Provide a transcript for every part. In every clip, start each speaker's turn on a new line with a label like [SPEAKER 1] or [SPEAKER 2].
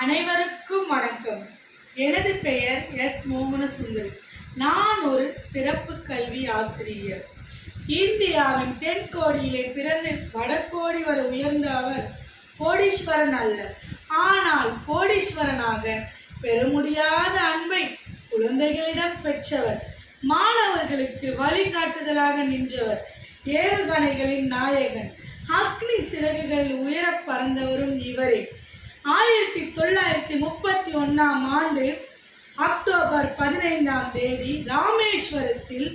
[SPEAKER 1] அனைவருக்கும் வணக்கம். எனது பெயர் எஸ். மோகன சுந்தரி. நான் ஒரு சிறப்பு கல்வி ஆசிரியர். இந்தியாவின் தென்கோடியிலே பிறந்து வடகோடி வரை உயர்ந்த அவர் கோடீஸ்வரன் அல்ல. ஆனால் கோடீஸ்வரனாக பெற முடியாத அன்பை குழந்தைகளிடம் பெற்றவர். மாணவர்களுக்கு வழிகாட்டுதலாக நின்றவர். ஏவுகணைகளின் நாயகன். அக்னி சிறகுகள் உயர பறந்தவரும் இவரே. 1931 அக்டோபர் 15 ராமேஸ்வரத்தில்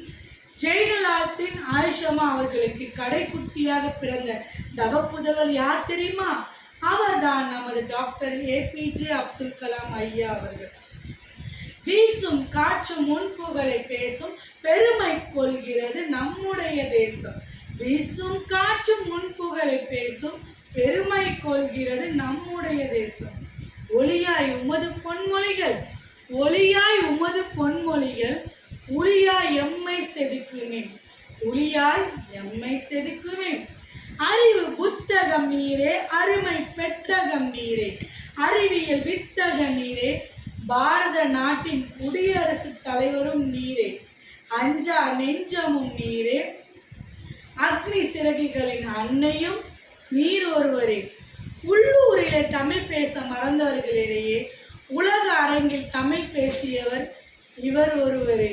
[SPEAKER 1] ஜெயினுலாப்தீன் ஆயிஷமா அவர்களுக்கு கடைக்குட்டியாக பிறந்த தவப்புதல்வர் யார் தெரியுமா? அவர்தான் நமது டாக்டர் APJ அப்துல் கலாம் ஐயா அவர்கள். வீசும் காற்றும் முன்புகளை பேசும் பெருமை கொள்கிறது நம்முடைய தேசம். வீசும் காற்றும் முன்புகளை பேசும் பெருமை கொள்கிறது நம்முடைய தேசம். ஒளியாய் உமது பொன்மொழிகள், ஒளியாய் உமது பொன்மொழிகள், ஒளியாய் எம்மை செதுக்குவேன், ஒளியாய் எம்மை செதுக்குவேன். அறிவு புத்தகம் நீரே, அருமை பெட்டகம் நீரே, அறிவியல் வித்தக நீரே, பாரத நாட்டின் குடியரசு தலைவரும் நீரே, அஞ்சா நெஞ்சமும் நீரே, அக்னி சிறகுகளின் அன்னையும் நீர் ஒருவரே. உள்ளூரிலே தமிழ் பேச மறந்தவர்களிடையே உலக அரங்கில் தமிழ் பேசியவர் இவர் ஒருவரே.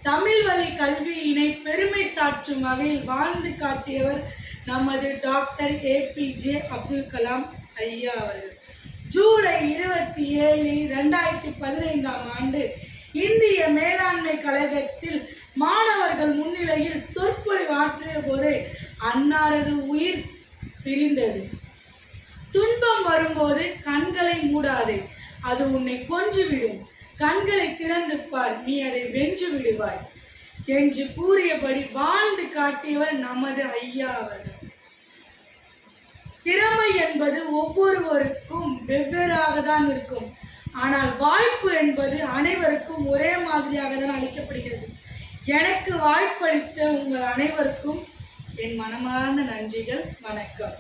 [SPEAKER 1] தமிழ் வழி கல்வியினை பெருமை சாற்றும் வகையில் வாழ்ந்து காட்டியவர் நமது டாக்டர் APJ அப்துல் கலாம் ஐயா அவர்கள். ஜூலை 27, 2015 இந்திய மேலாண்மை கழகத்தில் மாணவர்கள் முன்னிலையில் சொற்பொழிவு ஆற்றிய போது அன்னாரது உயிர் பிரிந்தது. துன்பம் வரும்போது கண்களை மூடாதே, அது உன்னை கொன்றுவிடும். கண்களை திறந்து பார், நீ அதை வென்று விடுவாய் என்று கூறியபடி வாழ்ந்து காட்டியவர் நமது ஐயா அவர்கள். திறமை என்பது ஒவ்வொருவருக்கும் வெவ்வேறாக தான் இருக்கும். ஆனால் வாய்ப்பு என்பது அனைவருக்கும் ஒரே மாதிரியாக தான் அளிக்கப்படுகிறது. எனக்கு வாய்ப்பளித்த உங்கள் அனைவருக்கும் என் மனமார்ந்த நன்றிகள். வணக்கம்.